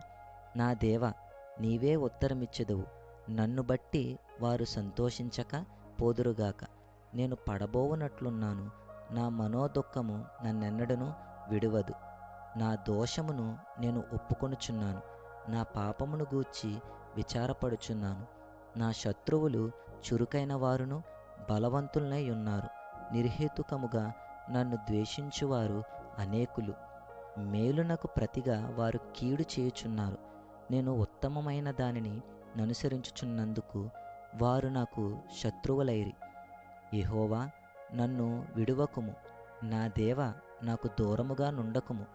నా దేవా, నీవే ఉత్తరమిచ్చెదవు. నన్ను బట్టి వారు సంతోషించక పోదురుగాక. నేను పడబోవునట్లున్నాను. నా మనోదుఃఖము నన్నెన్నడను విడువదు. నా దోషమును నేను ఒప్పుకొనుచున్నాను. నా పాపమును గూర్చి విచారపడుచున్నాను. నా శత్రువులు చురుకైన వారును బలవంతులనై ఉన్నారు. నిర్హేతుకముగా నన్ను ద్వేషించువారు అనేకులు. మేలునకు ప్రతిగా వారు కీడు చేయుచున్నారు. నేను ఉత్తమమైన దానిని ననుసరించుచున్నందుకు వారు నాకు శత్రువులైరి. యెహోవా, నన్ను విడువకుము. నా దేవా, నాకు దూరముగా నుండకుము.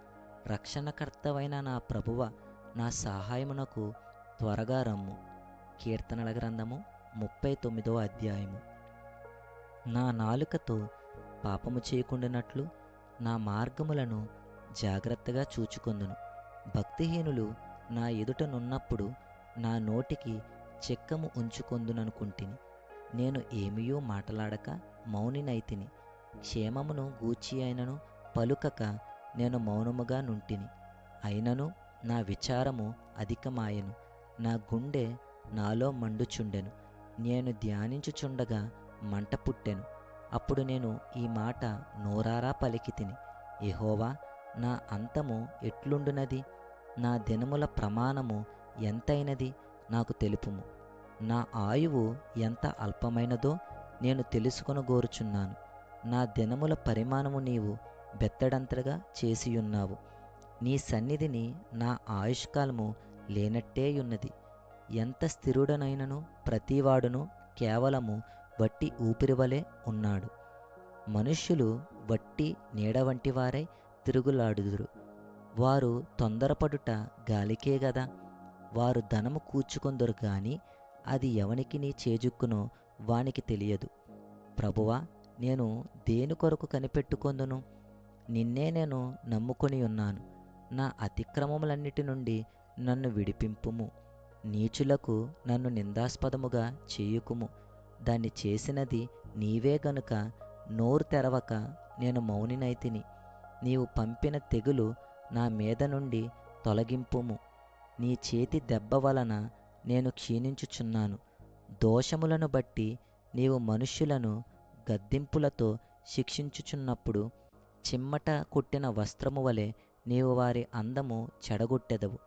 రక్షణకర్తవైన నా ప్రభువ, నా సహాయమునకు త్వరగా రమ్ము. కీర్తనల గ్రంథము 39వ అధ్యాయము. నా నాలుకతో పాపము చేయకుండానట్లు నా మార్గములను జాగ్రత్తగా చూచుకొందును. భక్తిహీనులు నా ఎదుటనున్నప్పుడు నా నోటికి చెక్కము ఉంచుకొందుననుకుంటిని. నేను ఏమియో మాటలాడక మౌనినైతిని. క్షేమమును గూర్చి అయినను పలుకక నేను మౌనముగా నుంటిని. అయినను నా విచారము అధికమాయెను. నా గుండె నాలో మండుచుండెను. నేను ధ్యానించుచుండగా మంట పుట్టెను. అప్పుడు నేను ఈ మాట నోరారా పలికితిని. యెహోవా, నా అంతము ఎట్లుండునది? నా దినముల ప్రమాణము ఎంతైనది నాకు తెలుపుము. నా ఆయువు ఎంత అల్పమైనదో నేను తెలుసుకొనగోరుచున్నాను. నా దినముల పరిమాణము నీవు బెత్తడంతగా చేసియున్నావు. నీ సన్నిధిని నా ఆయుష్కాలము లేనట్టేయున్నది. ఎంత స్థిరుడనైనను ప్రతివాడును కేవలము వట్టి ఊపిరివలే ఉన్నాడు. మనుష్యులు వట్టి నీడ వంటి వారై తిరుగులాడుదురు. వారు తొందరపడుట గాలికే గదా. వారు ధనము కూర్చుకొందురు గాని అది ఎవనికి నీ చేజుక్కునో వానికి తెలియదు. ప్రభువా, నేను దేని కొరకు కనిపెట్టుకొందును? నిన్నే నేను నమ్ముకొని ఉన్నాను. నా అతిక్రమములన్నిటి నుండి నన్ను విడిపింపుము. నీచులకు నన్ను నిందాస్పదముగా చేయుకుము. దాన్ని చేసినది నీవే గనుక నోరు తెరవక నేను మౌనినైతిని. నీవు పంపిన తెగులు నా మీద నుండి తొలగింపుము. నీ చేతి దెబ్బ వలన నేను క్షీణించుచున్నాను. దోషములను బట్టి నీవు మనుష్యులను గద్దింపులతో శిక్షించుచున్నప్పుడు చిమ్మట కొట్టిన వస్త్రము వలె నీవు వారి అందము చెడగొట్టెదవు.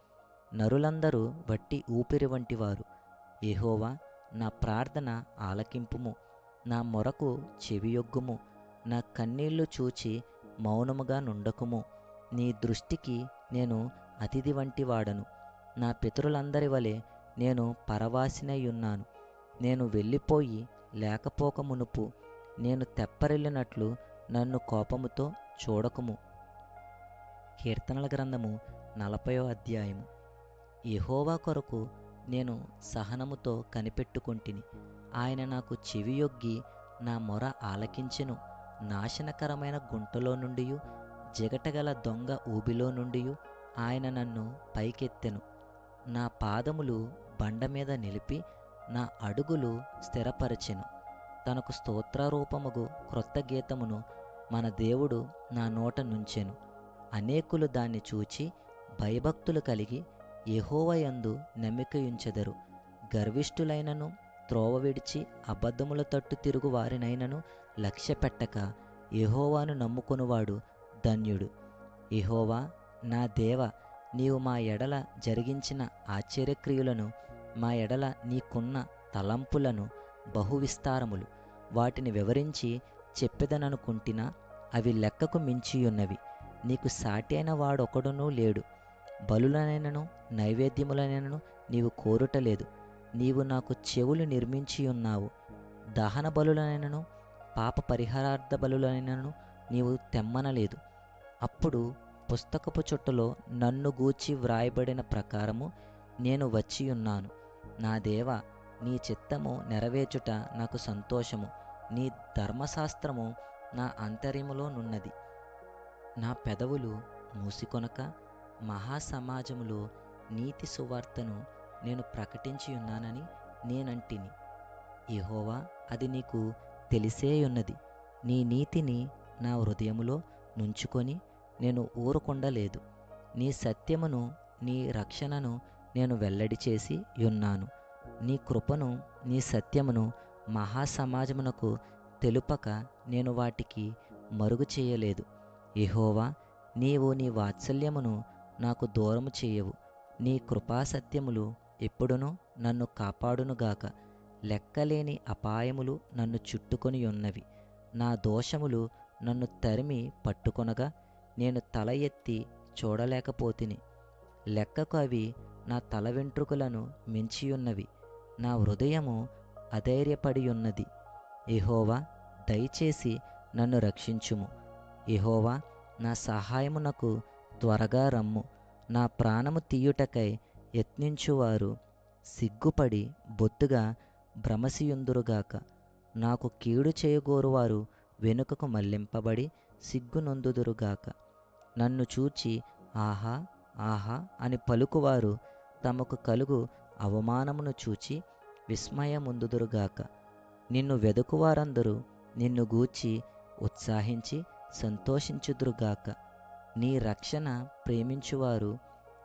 నరులందరూ వట్టి ఊపిరి వంటివారు. యెహోవా, నా ప్రార్థన ఆలకింపుము. నా మొరకు చెవియొగ్గుము. నా కన్నీళ్లు చూచి మౌనముగా నుండకుము. నీ దృష్టికి నేను అతిథి వంటి వాడను. నా పితరులందరి వలె నేను పరవాసినయ్యున్నాను. నేను వెళ్ళిపోయి లేకపోక మునుపు నేను తెప్పరిల్లినట్లు నన్ను కోపముతో చూడకుము. కీర్తనల గ్రంథము 40వ అధ్యాయము. యెహోవా కొరకు నేను సహనముతో కనిపెట్టుకొంటిని. ఆయన నాకు చెవియొగ్గి నా మొర ఆలకించెను. నాశనకరమైన గుంటలో నుండియు జిగటగల దొంగ ఊబిలో నుండియు ఆయన నన్ను పైకెత్తెను. నా పాదములు బండ మీద నిలిపి నా అడుగులు స్థిరపరచెను. తనకు స్తోత్రారూపముగు క్రొత్త గీతమును మన దేవుడు నా నోట నుంచెను. అనేకులు దాన్ని చూచి భయభక్తులు కలిగి యెహోవాయందు నమ్మికయుంచెదరు. గర్విష్ఠులైనను త్రోవ విడిచి అబద్ధముల తట్టు తిరుగు వారినైనను లక్ష్యపెట్టక యెహోవాను నమ్ముకొనువాడు ధన్యుడు. యెహోవా నా దేవ, నీవు మా ఎడల జరిగించిన ఆశ్చర్యక్రియలను, మా ఎడల నీకున్న తలంపులను బహువిస్తారములు. వాటిని వివరించి చెప్పెదననుకుంటినా అవి లెక్కకు మించియున్నవి. నీకు సాటి అయిన వాడొకడునూ లేడు. బలులనైనను నైవేద్యములనైనను నీవు కోరుటలేదు. నీవు నాకు చెవులు నిర్మించియున్నావు. దహన బలులనైనను పాప పరిహారార్థ బలులనైనను నీవు తెమ్మనలేదు. అప్పుడు పుస్తకపు చుట్టలో నన్ను గూర్చి వ్రాయబడిన ప్రకారము నేను వచ్చియున్నాను. నా దేవా, నీ చిత్తము నెరవేర్చుట నాకు సంతోషము. నీ ధర్మశాస్త్రము నా అంతర్యములోనున్నది. నా పెదవులు మూసికొనక మహాసమాజములో నీతి సువార్తను నేను ప్రకటించియున్నానని నేనంటిని. యెహోవా, అది నీకు తెలిసేయున్నది. నీ నీతిని నా హృదయములో నుంచుకొని నేను ఊరకుండలేదు. నీ సత్యమును, నీ రక్షణను నేను వెల్లడి చేసి యున్నాను. నీ కృపను, నీ సత్యమును మహాసమాజమునకు తెలుపక నేను వాటికి మరుగు చేయలేదు. యెహోవా, నీవు నీ వాత్సల్యమును నాకు దూరము చేయవు. నీ కృపాసత్యములు ఎప్పుడునూ నన్ను కాపాడునుగాక. లెక్కలేని అపాయములు నన్ను చుట్టుకొని ఉన్నవి. నా దోషములు నన్ను తరిమి పట్టుకొనగా నేను తల ఎత్తి చూడలేకపోతిని. లెక్కకు అవి నా తల వెంట్రుకలను మించియున్నవి. నా హృదయము అధైర్యపడియున్నది. యెహోవా, దయచేసి నన్ను రక్షించుము. యెహోవా, నా సహాయమునకు త్వరగా రమ్ము. నా ప్రాణము తీయుటకై యత్నించువారు సిగ్గుపడి బొత్తుగా భ్రమసియుందురుగాక. నాకు కీడు చేయగోరువారు వెనుకకు మళ్లింపబడి సిగ్గునొందుదురుగాక. నన్ను చూచి ఆహా, ఆహా అని పలుకువారు తమకు కలుగు అవమానమును చూచి విస్మయముందుదురుగాక. నిన్ను వెదుకువారందరూ నిన్ను గూర్చి ఉత్సాహించి సంతోషించుదురుగాక. నీ రక్షణ ప్రేమించువారు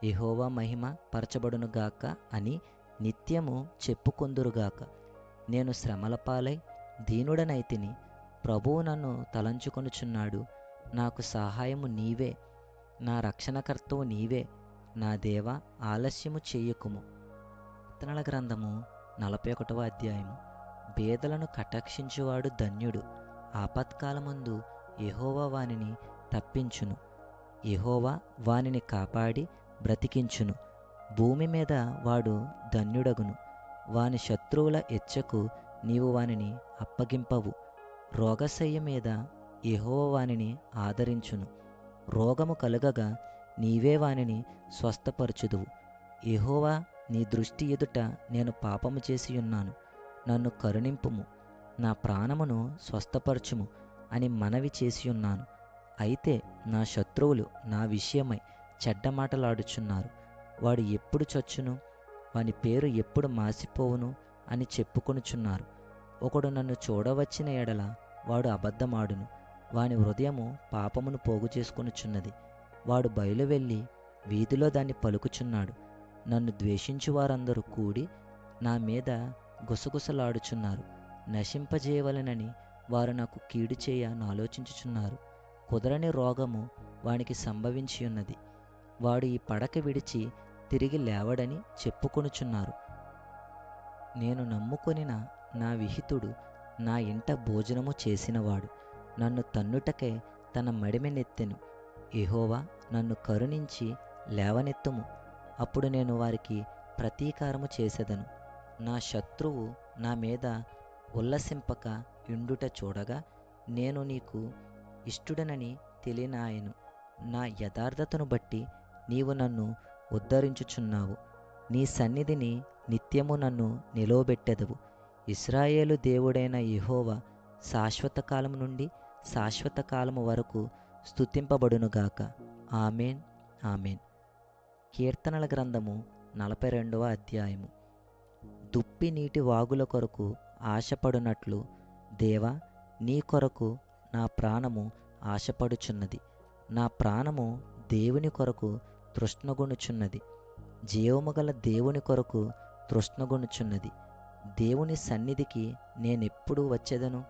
యెహోవా మహిమ పరచబడునుగాక అని నిత్యము చెప్పుకొందురుగాక. నేను శ్రమల పాలై దీనుడనైతిని. ప్రభువు నన్ను తలంచుకొనుచున్నాడు. నాకు సహాయము నీవే, నా రక్షణకర్తవు నీవే. నా దేవా, ఆలస్యము చెయ్యకుము. కీర్తనల గ్రంథము 41వ అధ్యాయము. బేదలను కటాక్షించువాడు ధన్యుడు. ఆపత్కాలమందు యెహోవా వానిని తప్పించును. యెహోవా వానిని కాపాడి బ్రతికించును. భూమి మీద వాడు ధన్యుడగును. వాని శత్రువుల ఎచ్చకు నీవు వానిని అప్పగింపవు. రోగశయ్య మీద యెహోవా వానిని ఆదరించును. రోగము కలుగగా నీవే వానిని స్వస్థపరచుదువు. యెహోవా, నీ దృష్టి ఎదుట నేను పాపము చేసియున్నాను. నన్ను కరుణింపుము, నా ప్రాణమును స్వస్థపరచుము అని మనవి చేసియున్నాను. అయితే నా శత్రువులు నా విషయమై చెడ్డ మాటలాడుచున్నారు. వాడు ఎప్పుడు చచ్చును, వాని పేరు ఎప్పుడు మాసిపోవును అని చెప్పుకొనుచున్నారు. ఒకడు నన్ను చూడవచ్చిన ఎడల వాడు అబద్ధమాడును. వాని హృదయము పాపమును పోగు చేసుకొనుచున్నది. వాడు బయలు వెళ్ళి వీధిలో దాన్ని పలుకుచున్నాడు. నన్ను ద్వేషించు వారందరూ కూడి నా మీద గుసగుసలాడుచున్నారు. నశింపజేయవలెనని వారు నాకు కీడు చేయ నాలోచించుచున్నారు. కుదరని రోగము వానికి సంభవించియున్నది. వాడు ఈ పడక విడిచి తిరిగి లేవడని చెప్పుకొనుచున్నారు. నేను నమ్ముకొనిన నా విహితుడు నా ఇంట భోజనము చేసినవాడు నన్ను తన్నుటకై తన మడిమెనెత్తెను. యెహోవా, నన్ను కరుణించి లేవనెత్తుము. అప్పుడు నేను వారికి ప్రతీకారము చేసెదను. నా శత్రువు నా మీద ఉల్లసింపక యుండుట చూడగా నేను నీకు ఇష్టుడనని తెలియనాయెను. నా యథార్థతను బట్టి నీవు నన్ను ఉద్ధరించుచున్నావు. నీ సన్నిధిని నిత్యము నన్ను నిలువబెట్టెదవు. ఇశ్రాయేలు దేవుడైన యెహోవా శాశ్వత కాలము నుండి శాశ్వత కాలము వరకు స్తుతింపబడునుగాక. ఆమేన్, ఆమేన్. కీర్తనల గ్రంథము 42వ అధ్యాయము. దుప్పి నీటి వాగుల కొరకు ఆశపడునట్లు దేవా, నీ కొరకు నా ప్రాణము ఆశపడుచున్నది. నా ప్రాణము దేవుని కొరకు తృష్ణగొనుచున్నది. జీవము గల దేవుని కొరకు తృష్ణగొనుచున్నది. దేవుని సన్నిధికి నేనెప్పుడు వచ్చెదను?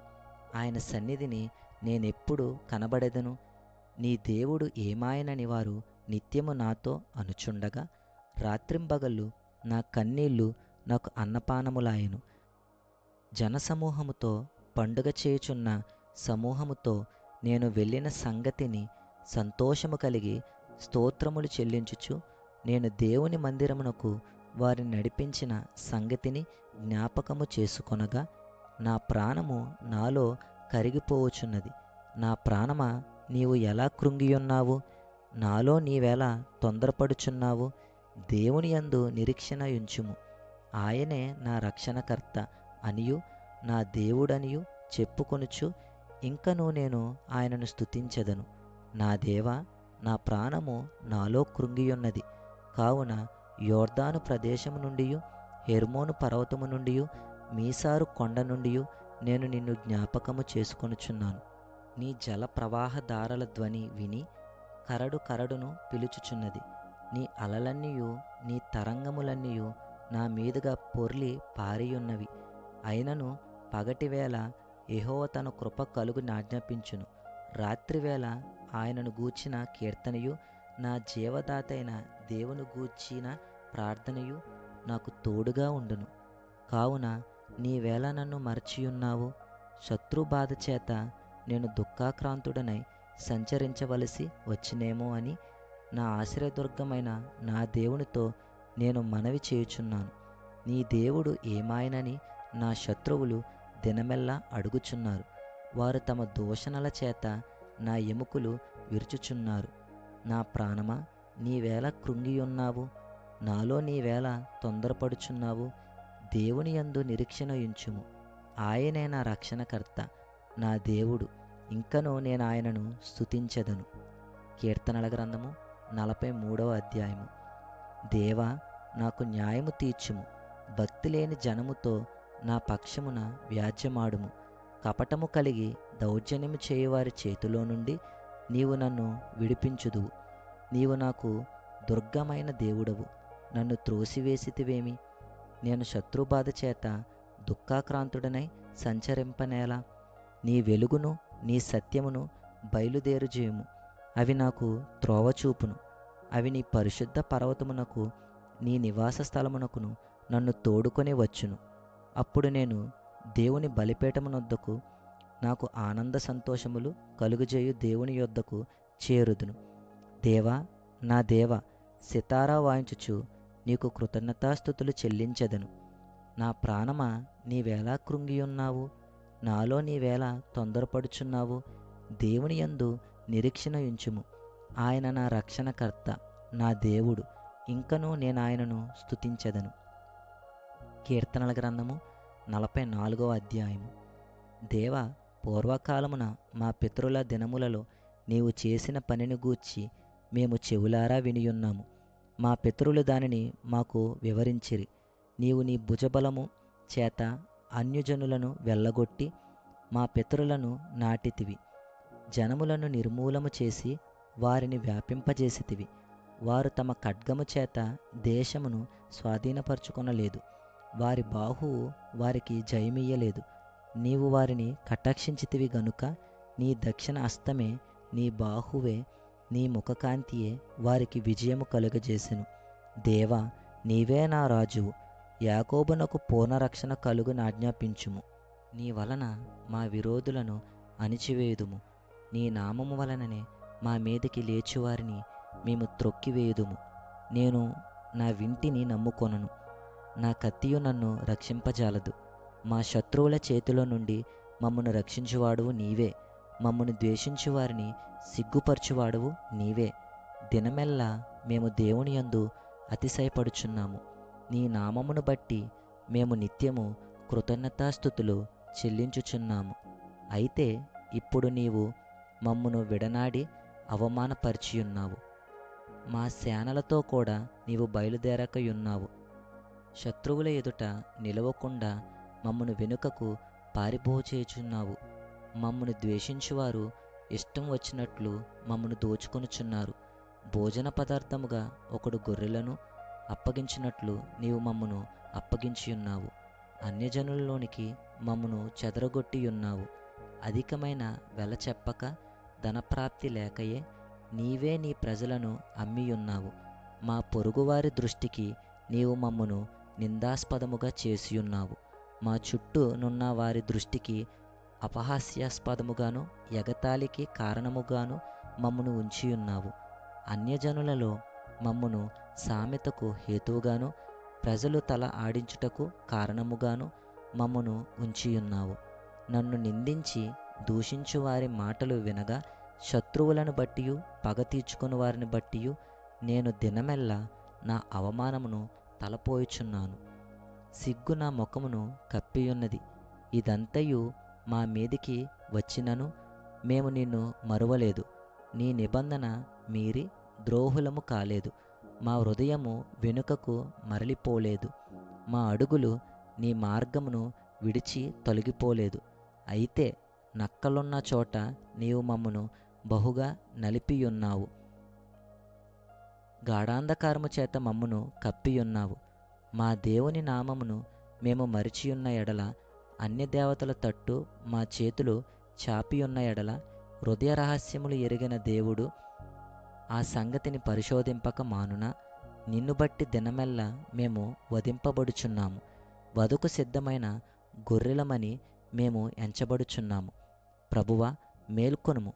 ఆయన సన్నిధిని నేనెప్పుడు కనబడెదను? నీ దేవుడు ఏమాయనని వారు నిత్యము నాతో అనుచుండగా, రాత్రింబగళ్ళు నా కన్నీళ్లు నాకు అన్నపానములాయెను. జనసమూహముతో పండుగ చేయుచున్న సమూహముతో నేను వెళ్ళిన సంగతిని సంతోషము కలిగి స్తోత్రములు చెల్లించుచు, నేను దేవుని మందిరమునకు వారిని నడిపించిన సంగతిని జ్ఞాపకము చేసుకొనగా, నా ప్రాణము నాలో కరిగిపోవచున్నది. నా ప్రాణమా, నీవు ఎలా కృంగియున్నావు? నాలో నీవెలా తొందరపడుచున్నావు? దేవుని యందు నిరీక్షణ ఉంచుము. ఆయనే నా రక్షణకర్త అనియు నా దేవుడనియు చెప్పుకొనుచు ఇంకనూ నేను ఆయనను స్తుతించెదను. నా దేవా, నా ప్రాణము నాలో కృంగియున్నది. కావున యోర్దాను ప్రదేశము నుండియు హెర్మోను పర్వతము నుండియు మీసారు కొండ నుండియు నేను నిన్ను జ్ఞాపకము చేసుకొనుచున్నాను. నీ జల ప్రవాహధారల ధ్వని విని కరడు కరడును పిలుచుచున్నది. నీ అలలన్నీయు నీ తరంగములన్నీయు నా మీదుగా పొర్లి పారియున్నవి. అయినను పగటివేళ యెహోవా తన కృప కలుగునాజ్ఞాపించును. రాత్రివేళ ఆయనను గూర్చిన కీర్తనయు, నా జీవదాతైన దేవుని గూర్చిన ప్రార్థనయు నాకు తోడుగా ఉండును. కావున నీవేళ నన్ను మరచియున్నావు? శత్రుబాధ చేత నేను దుఃఖాక్రాంతుడనై సంచరించవలసి వచ్చినేమో అని నా ఆశ్రయదుర్గమైన నా దేవునితో నేను మనవి చేయుచున్నాను. నీ దేవుడు ఏమాయనని నా శత్రువులు దినమెల్లా అడుగుచున్నారు. వారు తమ దూషణల చేత నా ఎముకలు విరుచుచున్నారు. నా ప్రాణమా, నీవేళ కృంగియున్నావు? నాలో నీవేళ తొందరపడుచున్నావు? దేవుని యందు నిరీక్షణ ఉంచుము. ఆయనే నా రక్షణకర్త, నా దేవుడు. ఇంకనూ నేను ఆయనను స్తుతించెదను. కీర్తనల గ్రంథము 43వ అధ్యాయము. దేవా, నాకు న్యాయము తీర్చుము. భక్తి లేని జనముతో నా పక్షమున వ్యాజ్యమాడుము. కపటము కలిగి దౌర్జన్యము చేయువారి చేతిలో నుండి నీవు నన్ను విడిపించుదువు. నీవు నాకు దుర్గమైన దేవుడవు. నన్ను త్రోసివేసితివేమి? నేను శత్రుబాధ చేత దుఃఖాక్రాంతుడనై సంచరింపనేలా? నీ వెలుగును నీ సత్యమును బయలుదేరుజేయుము. అవి నాకు త్రోవ చూపును. అవి నీ పరిశుద్ధ పర్వతమునకు, నీ నివాస స్థలమునకును నన్ను తోడుకొని వచ్చును. అప్పుడు నేను దేవుని బలిపీఠమునొద్దకు, నాకు ఆనంద సంతోషములు కలుగజేయు దేవుని యొద్దకు చేరుదును. దేవా, నా దేవా, సితారా వాయించుచు నీకు కృతజ్ఞతాస్తుతులు చెల్లించెదను. నా ప్రాణమా, నీవేళ కృంగియున్నావు? నాలో నీవేళ తొందరపడుచున్నావు? దేవుని యందు నిరీక్షణ ఉంచుము. ఆయన నా రక్షణకర్త, నా దేవుడు. ఇంకనూ నేను ఆయనను స్తుతించెదను. కీర్తనల గ్రంథము 44వ అధ్యాయము. దేవా, పూర్వకాలమున మా పితరుల దినములలో నీవు చేసిన పనిని గూర్చి మేము చెవులారా వినియున్నాము. మా పితరులు దానిని మాకు వివరించిరి. నీవు నీ భుజబలము చేత అన్యజనులను వెళ్ళగొట్టి మా పితరులను నాటితివి. జనములను నిర్మూలము చేసి వారిని వ్యాపింపజేసితివి. వారు తమ ఖడ్గము చేత దేశమును స్వాధీనపరచుకొనలేదు. వారి బాహువు వారికి జయమియ్యలేదు. నీవు వారిని కటాక్షించితివి గనుక నీ దక్షిణ హస్తమే, నీ బాహువే, నీ ముఖకాంతియే వారికి విజయము కలుగజేసెను. దేవా, నీవే నా రాజువు. యాకోబునకు పూర్ణరక్షణ కలుగునాజ్ఞాపించుము. నీ వలన మా విరోధులను అణిచివేయుదుము. నీ నామము వలననే మా మీదికి లేచువారిని మేము త్రొక్కివేయుదుము. నేను నా వింటిని నమ్ముకొనను. నా కత్తియు నన్ను రక్షింపజాలదు. మా శత్రువుల చేతిలో నుండి మమ్మను రక్షించువాడువు నీవే. మమ్మను ద్వేషించు వారిని సిగ్గుపరచువాడువు నీవే. దినమెల్లా మేము దేవుని యందు అతిశయపడుచున్నాము. నీ నామమును బట్టి మేము నిత్యము కృతజ్ఞతాస్తుతులు చెల్లించుచున్నాము. అయితే ఇప్పుడు నీవు మమ్మును విడనాడి అవమానపరిచియున్నావు. మా సేనలతో కూడా నీవు బయలుదేరకయున్నావు. శత్రువుల ఎదుట నిలవకుండా మమ్మను వెనుకకు పారిపోచేయుచున్నావు. మమ్మను ద్వేషించువారు ఇష్టం వచ్చినట్లు మమ్మను దోచుకొనుచున్నారు. భోజన పదార్థముగా ఒకడు గొర్రెలను అప్పగించినట్లు నీవు మమ్మను అప్పగించియున్నావు. అన్యజనులలోనికి మమ్మను చెదరగొట్టియున్నావు. అధికమైన వెల చెప్పక ధనప్రాప్తి లేకయే నీవే నీ ప్రజలను అమ్మియున్నావు. మా పొరుగువారి దృష్టికి నీవు మమ్మను నిందాస్పదముగా చేసియున్నావు. మా చుట్టూ నున్న వారి దృష్టికి అపహాస్యాస్పదముగాను ఎగతాళికి కారణముగాను మమ్మను ఉంచియున్నావు. అన్యజనులలో మమ్మను సామెతకు హేతువుగాను ప్రజలు తల ఆడించుటకు కారణముగాను మమ్మను ఉంచియున్నావు. నన్ను నిందించి దూషించు వారి మాటలు వినగా శత్రువులను బట్టియు పగ తీర్చుకుని వారిని బట్టియు నేను దినమెల్లా నా అవమానమును తలపోయుచున్నాను. సిగ్గు నా ముఖమును కప్పియున్నది. ఇదంతయు మా మీదికి వచ్చినను మేము నిన్ను మరువలేదు. నీ నిబంధన మీరి ద్రోహులము కాలేదు. మా హృదయము వెనుకకు మరలిపోలేదు. మా అడుగులు నీ మార్గమును విడిచి తొలగిపోలేదు. అయితే నక్కలున్న చోట నీవు మమ్మను బహుగా నలిపియున్నావు. గాఢాంధకారము చేత మమ్మను కప్పియున్నావు. మా దేవుని నామమును మేము మరిచియున్న ఎడల, అన్యదేవతల తట్టు మా చేతులు చాపియున్న ఎడల, హృదయ రహస్యములు ఎరిగిన దేవుడు ఆ సంగతిని పరిశోధింపక మానునా? నిన్ను బట్టి దినమెల్లా మేము వధింపబడుచున్నాము. వధకు సిద్ధమైన గొర్రెలమని మేము ఎంచబడుచున్నాము. ప్రభువా, మేల్కొనుము.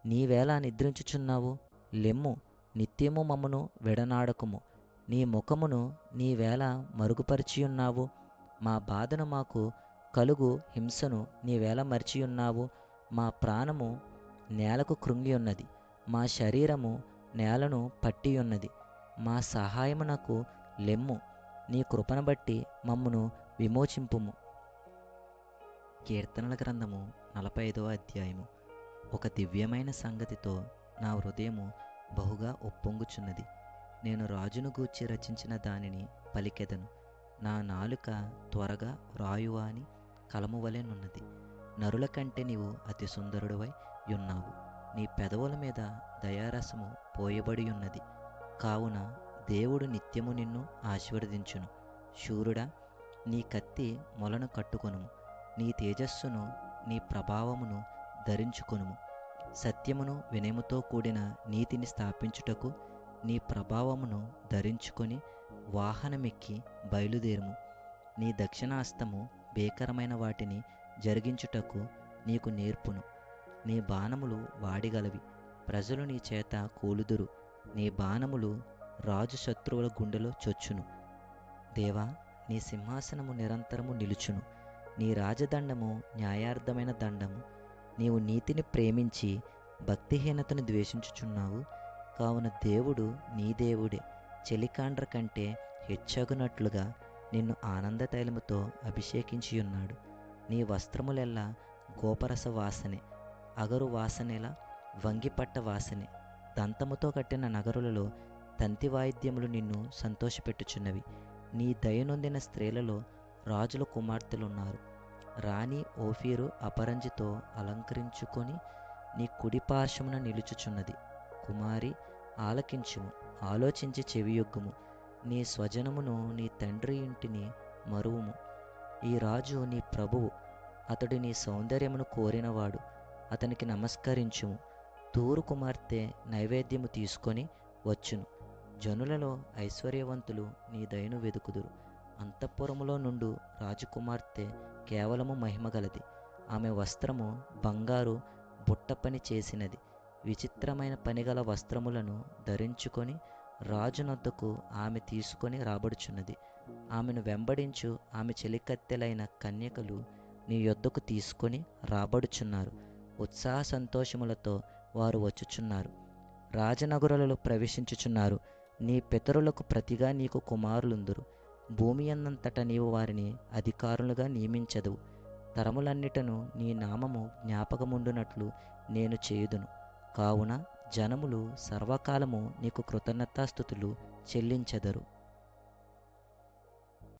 నీవేళ నిద్రించుచున్నావు? లెమ్ము, నిత్యము మమ్మను విడనాడకుము. నీ ముఖమును నీవేళ మరుగుపరిచియున్నావు? మా బాధను మాకు కలుగు హింసను నీవేళ మరిచియున్నావు? మా ప్రాణము నేలకు కృంగియున్నది. మా శరీరము నేలను పట్టియున్నది. మా సహాయమునకు లెమ్ము. నీ కృపను బట్టి మమ్మను విమోచింపుము. కీర్తనల గ్రంథము 45వ అధ్యాయము. ఒక దివ్యమైన సంగతితో నా హృదయము బహుగా ఉప్పొంగుచున్నది. నేను రాజును గూర్చి రచించిన దానిని పలికెదను. నా నాలుక త్వరగా రాయువాని కలము వలెనున్నది. నరుల కంటే నీవు అతి సుందరుడివై యున్నావు. నీ పెదవుల మీద దయారసము పోయబడి ఉన్నది. కావున దేవుడు నిత్యము నిన్ను ఆశీర్వదించును. శూరుడా, నీ కత్తి మొలను కట్టుకొనుము. నీ తేజస్సును, నీ ప్రభావమును ధరించుకొనుము. సత్యమును వినయముతో కూడిన నీతిని స్థాపించుటకు నీ ప్రభావమును ధరించుకొని వాహనమెక్కి బయలుదేరుము. నీ దక్షిణాస్తము భీకరమైన వాటిని జరిగించుటకు నీకు నేర్పును. నీ బాణములు వాడిగలవి. ప్రజలు నీ చేత కూలుదురు. నీ బాణములు రాజు శత్రువుల గుండెలో చొచ్చును. దేవా, నీ సింహాసనము నిరంతరము నిలుచును. నీ రాజదండము న్యాయార్థమైన దండము. నీవు నీతిని ప్రేమించి భక్తిహీనతను ద్వేషించుచున్నావు. కావున దేవుడు నీ దేవుడే చెలికాండ్ర కంటే హెచ్చగునట్లుగా నిన్ను ఆనంద తైలముతో అభిషేకించియున్నాడు. నీ వస్త్రములెల్లా గోపరస వాసనే, అగరు వాసనెల వంగిపట్ట వాసనే. దంతముతో కట్టిన నగరులలో తంతి వాయిద్యములు నిన్ను సంతోషపెట్టుచున్నవి. నీ దయనొందిన స్త్రీలలో రాజుల కుమార్తెలున్నారు. రాణి ఓఫీరు అపరంజితో అలంకరించుకొని నీ కుడి పార్శ్వమున నిలుచుచున్నది. కుమారి, ఆలకించుము, ఆలోచించి చెవియొగ్గుము. నీ స్వజనమును, నీ తండ్రి ఇంటిని మరువుము. ఈ రాజు నీ ప్రభువు. అతడు నీ సౌందర్యమును కోరినవాడు. అతనికి నమస్కరించుము. తూరు కుమార్తె నైవేద్యము తీసుకొని వచ్చును. జనులలో ఐశ్వర్యవంతులు నీ దయను వెదుకుదురు. అంతఃపురములో నుండు రాజకుమార్తె కేవలము మహిమగలది. ఆమె వస్త్రము బంగారు బుట్టపని చేసినది. విచిత్రమైన పనిగల వస్త్రములను ధరించుకొని రాజునొద్దకు ఆమె తీసుకొని రాబడుచున్నది. ఆమెను వెంబడించు ఆమె చెలికత్తెలైన కన్యకలు నీ యొద్దకు తీసుకొని రాబడుచున్నారు. ఉత్సాహ సంతోషములతో వారు వచ్చుచున్నారు. రాజనగరులలో ప్రవేశించుచున్నారు. నీ పితరులకు ప్రతిగా నీకు కుమారులుందురు. భూమి అన్నంతటా నీవు వారిని అధికారులుగా నియమించదువు. తరములన్నిటను నీ నామము జ్ఞాపకముండునట్లు నేను చేయుదును. కావున జనములు సర్వకాలము నీకు కృతజ్ఞతాస్తుతులు చెల్లించెదరు.